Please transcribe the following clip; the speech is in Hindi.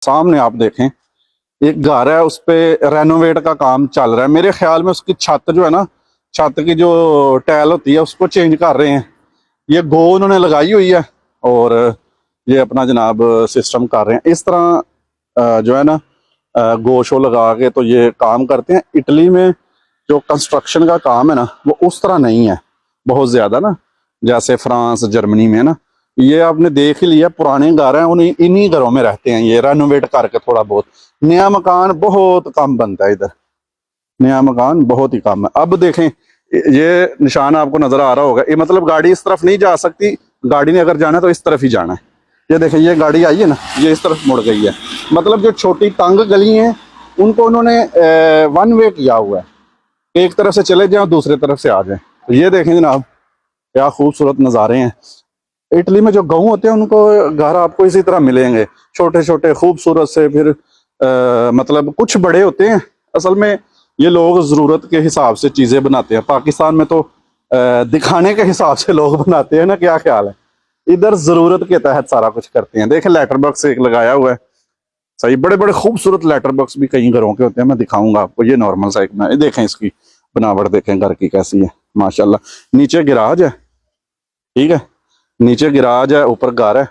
सामने आप देखें एक घर है, उस पे रेनोवेट का काम चल रहा है। मेरे ख्याल में उसकी छत जो है ना, छत की जो टाइल होती है उसको चेंज कर रहे हैं। ये गो उन्होंने लगाई हुई है और ये अपना जनाब सिस्टम कर रहे हैं। इस तरह जो है ना गो शो लगा के तो ये काम करते हैं। इटली में जो कंस्ट्रक्शन का काम है ना वो उस तरह नहीं है बहुत ज्यादा ना, जैसे फ्रांस जर्मनी में है ना। ये आपने देख ही लिया, पुराने घर हैं, उन्हीं इन्हीं घरों में रहते हैं ये, रेनोवेट करके थोड़ा बहुत। नया मकान बहुत कम बनता है इधर, नया मकान बहुत ही कम है। अब देखें ये निशान आपको नजर आ रहा होगा, ये मतलब गाड़ी इस तरफ नहीं जा सकती, गाड़ी ने अगर जाना है तो इस तरफ ही जाना है। ये देखें ये गाड़ी आई है ना, ये इस तरफ मुड़ गई है। मतलब जो छोटी तंग गली हैं उनको उन्होंने वन वे किया हुआ है, एक तरफ से चले जाए दूसरे तरफ से आ जाए। तो ये देखें जनाब क्या खूबसूरत नज़ारे हैं। इटली में जो गाँव होते हैं उनको घर आपको इसी तरह मिलेंगे, छोटे छोटे खूबसूरत से। फिर मतलब कुछ बड़े होते हैं। असल में ये लोग ज़रूरत के हिसाब से चीज़ें बनाते हैं। पाकिस्तान में तो दिखाने के हिसाब से लोग बनाते हैं ना, क्या ख्याल है? इधर ज़रूरत के तहत सारा कुछ करते हैं। देखें लेटर बॉक्स एक लगाया हुआ है, सही बड़े बड़े खूबसूरत लेटर बॉक्स भी कई घरों के होते हैं, मैं दिखाऊंगा आपको। ये नॉर्मल सा एक में देखें, इसकी बनावट देखें घर की कैसी है माशाल्लाह। नीचे गिराज है, ठीक है, नीचे गिराज है, ऊपर घर है।